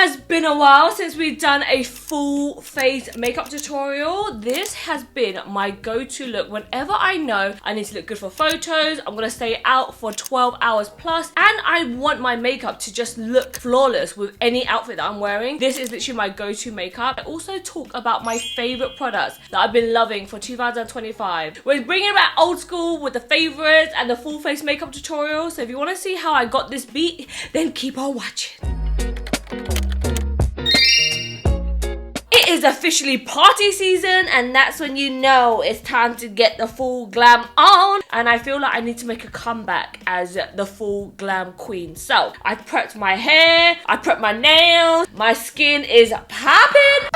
has been a while since we've done a full face makeup tutorial. This has been my go-to look whenever I know I need to look good for photos, I'm gonna stay out for 12 hours plus, and I want my makeup to just look flawless with any outfit that I'm wearing. This is literally my go-to makeup. I also talk about my favorite products that I've been loving for 2025. We're bringing back old school with the favorites and the full face makeup tutorial. So if you want to see how I got this beat, then keep on watching. It is officially party season, and that's when you know it's time to get the full glam on. And I feel like I need to make a comeback as the full glam queen. So I prepped my hair, I prepped my nails, my skin is popping.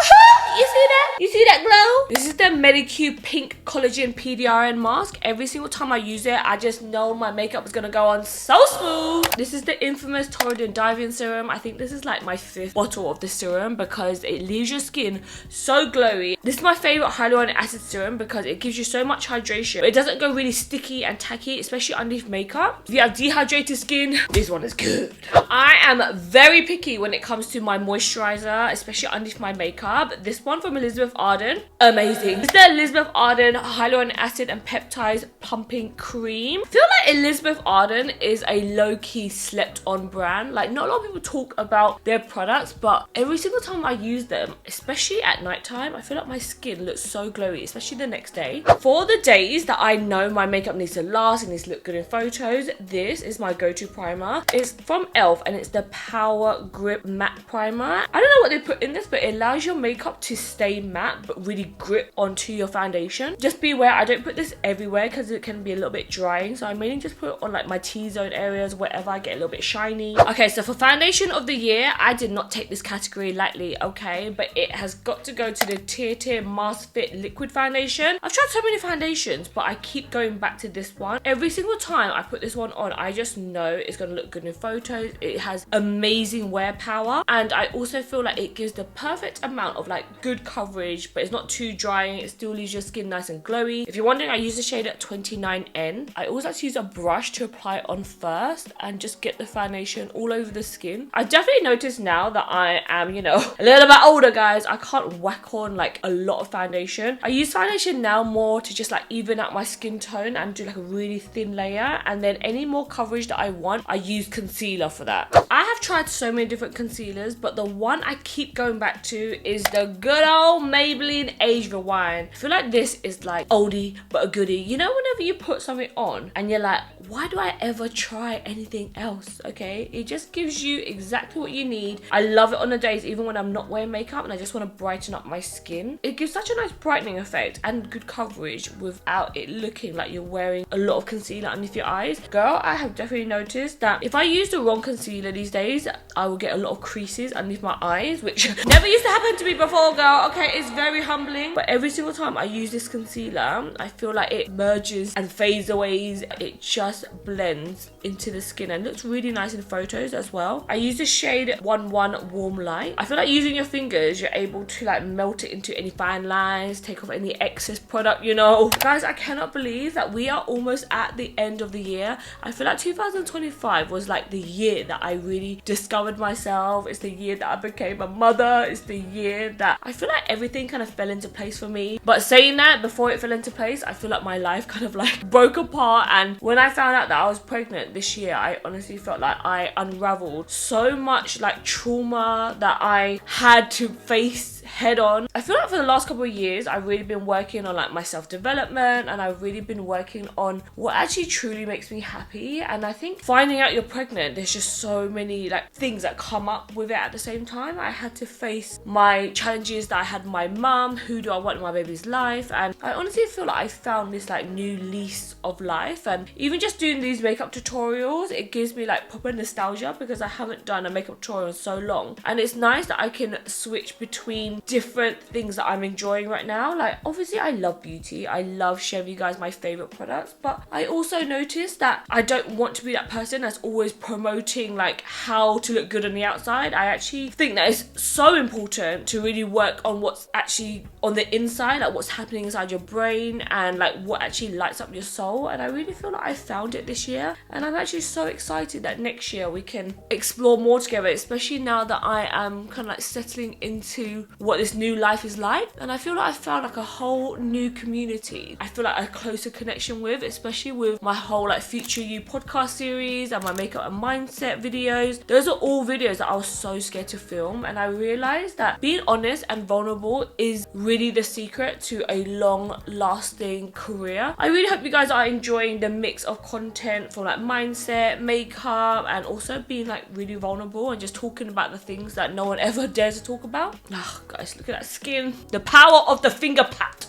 You see that? You see that glow? This is the Medicube Pink Collagen PDRN mask. Every single time I use it, I just know my makeup is gonna go on so smooth. This is the infamous Torrid Diving Serum. I think this is like my 5th bottle of this serum because it leaves your skin so glowy. This is my favorite hyaluronic acid serum because it gives you so much hydration. It doesn't go really sticky and tacky, especially underneath makeup. If you have dehydrated skin, this one is good. I am very picky when it comes to my moisturiser, especially underneath my makeup. This one from Elizabeth Arden, amazing. It's the Elizabeth Arden Hyaluronic Acid and Peptides Plumping Cream. I feel like Elizabeth Arden is a low-key slept-on brand. Like, not a lot of people talk about their products, but every single time I use them, especially at nighttime, I feel like my skin looks so glowy, especially the next day. For the days that I know my makeup needs to last and needs to look good in photos, this is my go-to primer. It's from e.l.f. and it's the Power Grip Matte Primer. I don't know what they put in this, but it allows your makeup to stay matte but really grip onto your foundation. Just be aware, I don't put this everywhere because it can be a little bit drying, so I mainly just put it on like my T-zone areas, wherever I get a little bit shiny. Okay, so for foundation of the year, I did not take this category lightly, okay, but it has got to go to the Tier Mask Fit Liquid Foundation. I've tried so many foundations, but I keep going back to this one. Every single time I put this one on, I just know it's gonna look good in photos. It has amazing wear power, and I also feel like it gives the perfect amount of like good coverage, but it's not too drying. It still leaves your skin nice and glowy. If you're wondering, I use the shade at 29N. I always like to use a brush to apply it on first and just get the foundation all over the skin. I definitely noticed now that I am, you know, a little bit older, guys. I can't whack on like a lot of foundation. I use foundation now more to just like even out my skin tone and do like a really thin layer, and then any more coverage that I want, I use concealer for that. I have tried so many different concealers, but the one I keep going back to is the good old Maybelline Age Rewind. I feel like this is like oldie but a goodie. You know, whenever you put something on and you're like, why do I ever try anything else? Okay, it just gives you exactly what you need. I love it on the days even when I'm not wearing makeup and I just want to brighten up my skin. It gives such a nice brightening effect and good coverage without it looking like you're wearing a lot of concealer underneath your eyes. Girl, I have definitely noticed that if I use the wrong concealer these days, I will get a lot of creases underneath my eyes, which never used to happen to me before, girl. Okay, it's very humbling, but every single time I use this concealer, I feel like it merges and fades away. It just blends into the skin and looks really nice in photos as well. I use the shade 11 Warm Light. I feel like using your fingers, you're able to like melt it into any fine lines, take off any excess product, you know. Guys, I cannot believe that we are almost at the end of the year. I feel like 2025 was like the year that I really discovered myself. It's the year that I became a mother. It's the year that I feel like everything kind of fell into place for me. But saying that, before it fell into place, I feel like my life kind of like broke apart. And when I found out that I was pregnant this year, I honestly felt like I unraveled so much like trauma that I had to face head on. I feel like for the last couple of years, I've really been working on like my self-development, and I've really been working on what actually truly makes me happy. And I think finding out you're pregnant, there's just so many like things that come up with it at the same time. I had to face my challenges that I had with my mum. Who do I want in my baby's life? And I honestly feel like I found this like new lease of life. And even just doing these makeup tutorials, it gives me like proper nostalgia because I haven't done a makeup tutorial in so long. And it's nice that I can switch between main different things that I'm enjoying right now. Like, obviously I love beauty, I love showing you guys my favorite products, but I also noticed that I don't want to be that person that's always promoting like how to look good on the outside. I actually think that it's so important to really work on what's actually on the inside, like what's happening inside your brain and like what actually lights up your soul. And I really feel like I found it this year, and I'm actually so excited that next year we can explore more together, especially now that I am kind of like settling into what this new life is like. And I feel like I've found like a whole new community I feel like a closer connection with, especially with my whole like Future You podcast series and my makeup and mindset videos. Those are all videos that I was so scared to film, and I realized that being honest and vulnerable is really the secret to a long lasting career. I really hope you guys are enjoying the mix of content from like mindset, makeup, and also being like really vulnerable and just talking about the things that no one ever dares to talk about. Ah, guys, look at that skin. The power of the finger pat.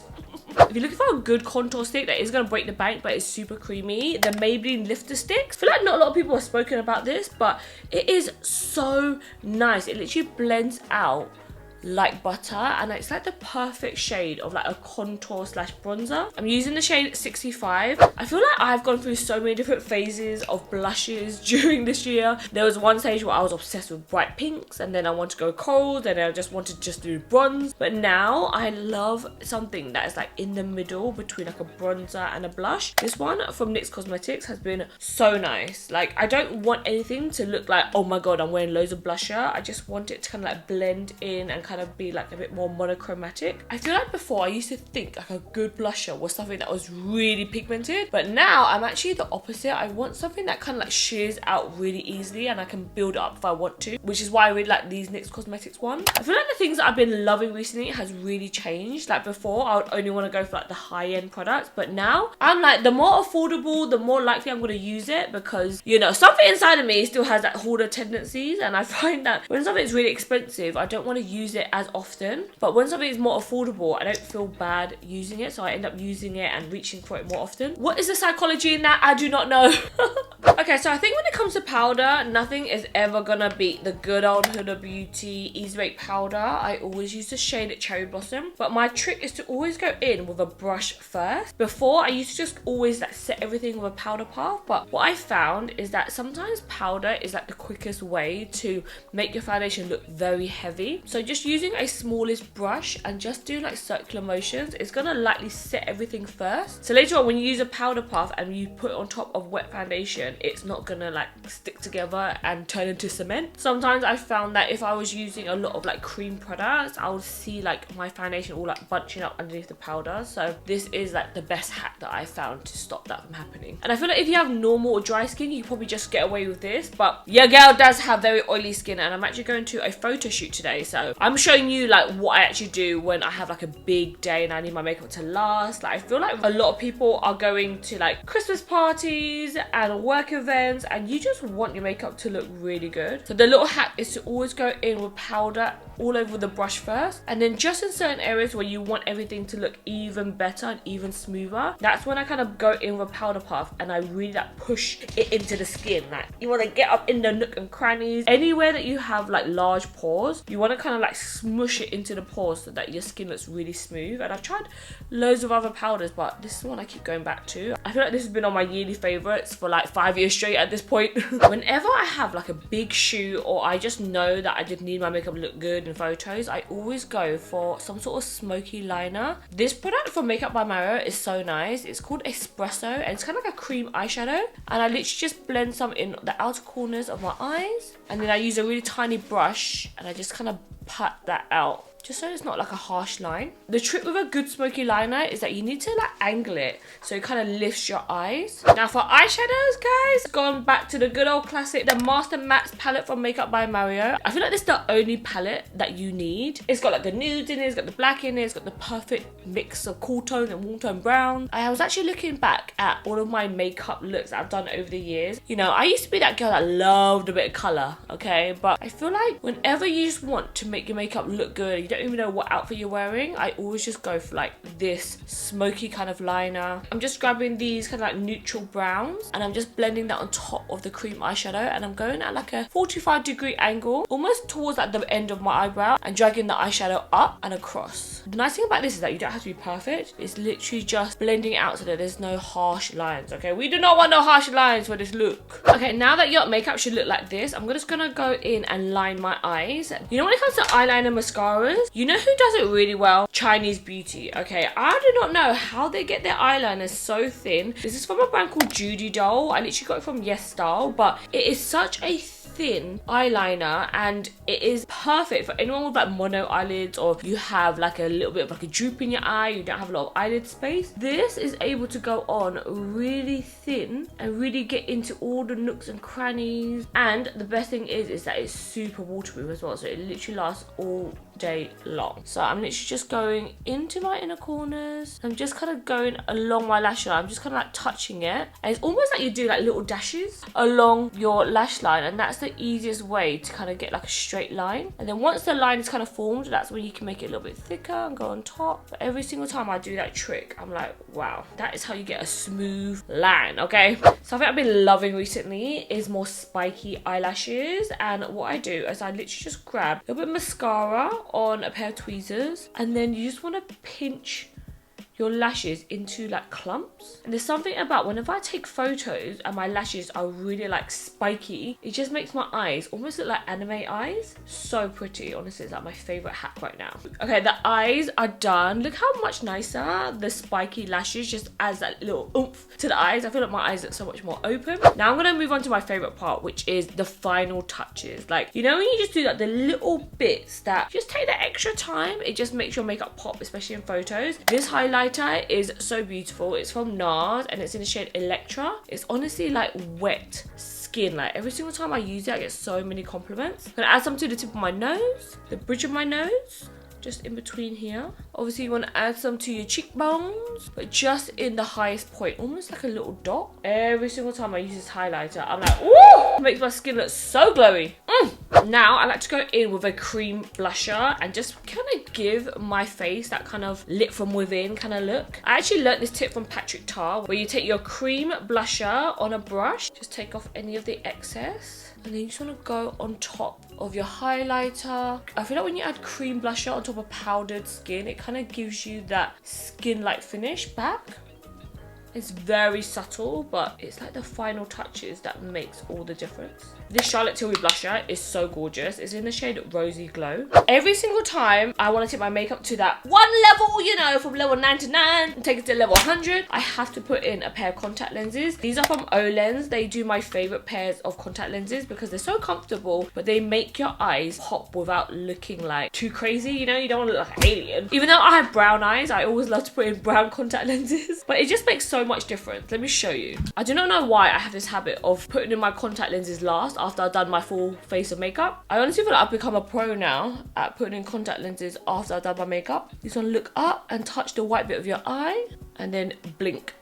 If you're looking for a good contour stick that is going to break the bank but it's super creamy, the Maybelline Lifter Sticks. I feel like not a lot of people have spoken about this, but it is so nice. It literally blends out like butter, and it's like the perfect shade of like a contour slash bronzer. I'm using the shade 65. I feel like I've gone through so many different phases of blushes during this year. There was one stage where I was obsessed with bright pinks, and then I wanted to go cold, and then I just wanted to just do bronze. But now I love something that is like in the middle between like a bronzer and a blush. This one from NYX Cosmetics has been so nice. Like, I don't want anything to look like, oh my god, I'm wearing loads of blusher. I just want it to kind of like blend in and kind of be like a bit more monochromatic. I feel like before I used to think like a good blusher was something that was really pigmented, but now I'm actually the opposite. I want something that kind of like shears out really easily and I can build up if I want to, which is why I really like these NYX Cosmetics ones. I feel like the things that I've been loving recently has really changed. Like before, I would only want to go for like the high-end products, but now I'm like, the more affordable, the more likely I'm going to use it, because, you know, something inside of me still has that hoarder tendencies, and I find that when something's really expensive, I don't want to use it as often, but when something is more affordable, I don't feel bad using it, so I end up using it and reaching for it more often. What is the psychology in that? I do not know. Okay, so I think when it comes to powder, nothing is ever gonna beat the good old Huda Beauty Easy Bake powder. I always use the shade Cherry Blossom, but my trick is to always go in with a brush first. Before, I used to just always like set everything with a powder puff, but what I found is that sometimes powder is like the quickest way to make your foundation look very heavy. So just using a smallest brush and just do like circular motions, it's gonna lightly set everything first. So later on when you use a powder puff and you put it on top of wet foundation, it's not gonna like stick together and turn into cement. Sometimes I found that if I was using a lot of like cream products, I would see like my foundation all like bunching up underneath the powder. So this is like the best hack that I found to stop that from happening. And I feel like if you have normal or dry skin, you probably just get away with this, but your girl does have very oily skin, and I'm actually going to a photo shoot today, so I'm showing you like what I actually do when I have like a big day and I need my makeup to last. Like, I feel like a lot of people are going to like Christmas parties and work events, and you just want your makeup to look really good. So the little hack is to always go in with powder all over the brush first, and then just in certain areas where you want everything to look even better and even smoother, that's when I kind of go in with a powder puff and I really like push it into the skin. Like, you want to get up in the nook and crannies, anywhere that you have like large pores, you want to kind of like smush it into the pores so that your skin looks really smooth. And I've tried loads of other powders, but this is one I keep going back to. I feel like this has been on my yearly favorites for like 5 years straight at this point. Whenever I have like a big shoot, or I just know that I just need my makeup to look good in photos, I always go for some sort of smoky liner. This product from Makeup by Mario is so nice. It's called Espresso, and it's kind of like a cream eyeshadow, and I literally just blend some in the outer corners of my eyes, and then I use a really tiny brush and I just kind of pat that out, just so it's not like a harsh line. The trick with a good smoky liner is that you need to like angle it so it kind of lifts your eyes. Now for eyeshadows, guys, going back to the good old classic, the Master Mattes palette from Makeup by Mario. I feel like this is the only palette that you need. It's got like the nudes in it, it's got the black in it, it's got the perfect mix of cool tone and warm tone brown. I was actually looking back at all of my makeup looks that I've done over the years. You know, I used to be that girl that loved a bit of colour, okay? But I feel like whenever you just want to make make your makeup look good, you don't even know what outfit you're wearing, I always just go for like this smoky kind of liner. I'm just grabbing these kind of like neutral browns and I'm just blending that on top of the cream eyeshadow, and I'm going at like a 45-degree angle, almost towards like the end of my eyebrow, and dragging the eyeshadow up and across. The nice thing about this is that you don't have to be perfect. It's literally just blending it out so that there's no harsh lines, okay? We do not want no harsh lines for this look. Okay, now that your makeup should look like this, I'm just gonna go in and line my eyes. You know, when it comes to eyeliner mascaras, you know who does it really well? Chinese Beauty, okay? I do not know how they get their eyeliner so thin. This is from a brand called Judy Doll. I literally got it from Yes Style, but it is such a thin eyeliner and it is perfect for anyone with like mono eyelids, or you have like a little bit of like a droop in your eye, you don't have a lot of eyelid space. This is able to go on really thin and really get into all the nooks and crannies, and the best thing is that it's super waterproof as well, so it literally lasts all day long. So I'm literally just going into my inner corners. I'm just kind of going along my lash line. I'm just kind of like touching it, and it's almost like you do like little dashes along your lash line, and that's the easiest way to kind of get like a straight line. And then once the line is kind of formed, that's when you can make it a little bit thicker and go on top. But every single time I do that trick, I'm like, wow, that is how you get a smooth line, okay? Something I've been loving recently is more spiky eyelashes, and what I do is I literally just grab a little bit of mascara on a pair of tweezers, and then you just want to pinch your lashes into like clumps. And there's something about whenever I take photos and my lashes are really like spiky, it just makes my eyes almost look like anime eyes. So pretty, honestly, it's like my favorite hack right now. Okay, the eyes are done. Look how much nicer the spiky lashes just adds that little oomph to the eyes. I feel like my eyes look so much more open. Now I'm gonna move on to my favorite part, which is the final touches. Like, you know when you just do like the little bits that just take that extra time, it just makes your makeup pop, especially in photos. This highlighter is so beautiful. It's from NARS and it's in the shade Electra. It's honestly like wet skin. Like every single time I use it, I get so many compliments. I'm gonna add some to the tip of my nose, the bridge of my nose, just in between here. Obviously you want to add some to your cheekbones, but just in the highest point, almost like a little dot. Every single time I use this highlighter, I'm like, ooh, it makes my skin look so glowy. Now I like to go in with a cream blusher and just kind of give my face that kind of lit from within kind of look. I actually learnt this tip from Patrick Tar, where you take your cream blusher on a brush, just take off any of the excess, and then you just want to go on top of your highlighter. I feel like when you add cream blusher on top of powdered skin, it kind of gives you that skin-like finish back. It's very subtle, but it's like the final touches that makes all the difference. This Charlotte Tilbury blusher is so gorgeous. It's in the shade Rosy Glow. Every single time I want to take my makeup to that one level, you know, from level 99 and take it to level 100, I have to put in a pair of contact lenses. These are from Olens. They do my favorite pairs of contact lenses because they're so comfortable, but they make your eyes pop without looking like too crazy, you know? You don't want to look like an alien. Even though I have brown eyes, I always love to put in brown contact lenses, but it just makes so much difference. Let me show you. I do not know why I have this habit of putting in my contact lenses last after I've done my full face of makeup. I honestly feel like I've become a pro now at putting in contact lenses after I've done my makeup. You just want to look up and touch the white bit of your eye and then blink.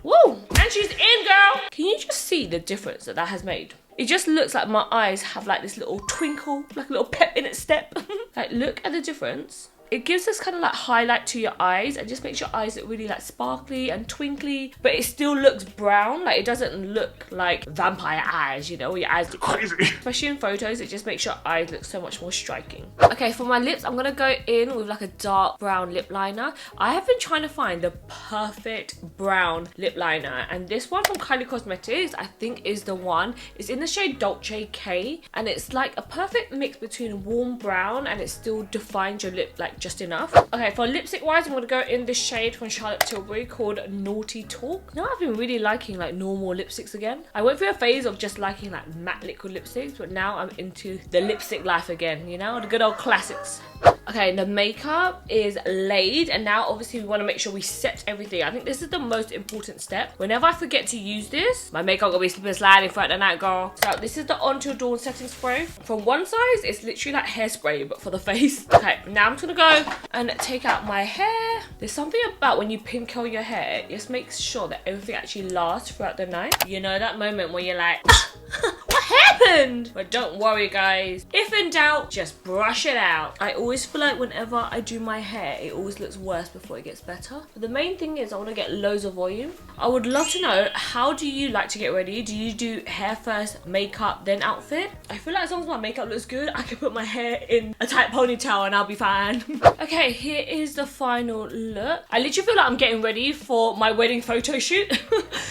Woo! And she's in, girl! Can you just see the difference that that has made? It just looks like my eyes have like this little twinkle, like a little pep in its step. Like, look at the difference. It gives this kind of like highlight to your eyes and just makes your eyes look really like sparkly and twinkly, but it still looks brown. Like, it doesn't look like vampire eyes, you know, your eyes look crazy. Especially in photos, it just makes your eyes look so much more striking. Okay, for my lips, I'm gonna go in with like a dark brown lip liner. I have been trying to find the perfect brown lip liner, and this one from Kylie Cosmetics, I think, is the one. It's in the shade Dolce K, and it's like a perfect mix between warm brown and it still defines your lip like just enough. Okay, for lipstick wise, I'm gonna go in this shade from Charlotte Tilbury called Naughty Talk. Now I've been really liking like normal lipsticks again. I went through a phase of just liking like matte liquid lipsticks, but now I'm into the lipstick life again, you know, the good old classics. Okay, the makeup is laid, and now obviously we want to make sure we set everything. I think this is the most important step. Whenever I forget to use this, my makeup gonna be slipping and sliding throughout the night, girl. So this is the On Till Dawn setting spray. From one side, it's literally like hairspray, but for the face. Okay, now I'm just gonna go and take out my hair. There's something about when you pin curl your hair, it just makes sure that everything actually lasts throughout the night. You know that moment when you're like, what hair happened? But don't worry, guys. If in doubt, just brush it out. I always feel like whenever I do my hair, it always looks worse before it gets better. But the main thing is I want to get loads of volume. I would love to know, how do you like to get ready? Do you do hair first, makeup, then outfit? I feel like as long as my makeup looks good, I can put my hair in a tight ponytail and I'll be fine. Okay, here is the final look. I literally feel like I'm getting ready for my wedding photo shoot.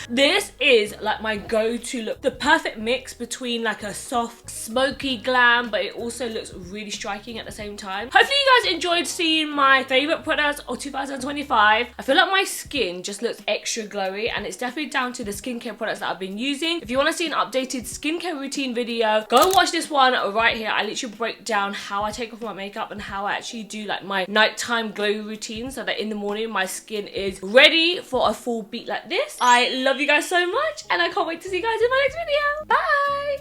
This is like my go-to look. The perfect mix between like a soft, smoky glam, but it also looks really striking at the same time. Hopefully you guys enjoyed seeing my favorite products of 2025. I feel like my skin just looks extra glowy, and it's definitely down to the skincare products that I've been using. If you want to see an updated skincare routine video, go and watch this one right here. I literally break down how I take off my makeup and how I actually do like my nighttime glow routine, so that in the morning my skin is ready for a full beat like this. I love you guys so much, and I can't wait to see you guys in my next video. Bye.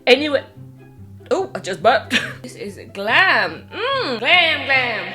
Anyway, oh, I just burped. This is glam. Glam.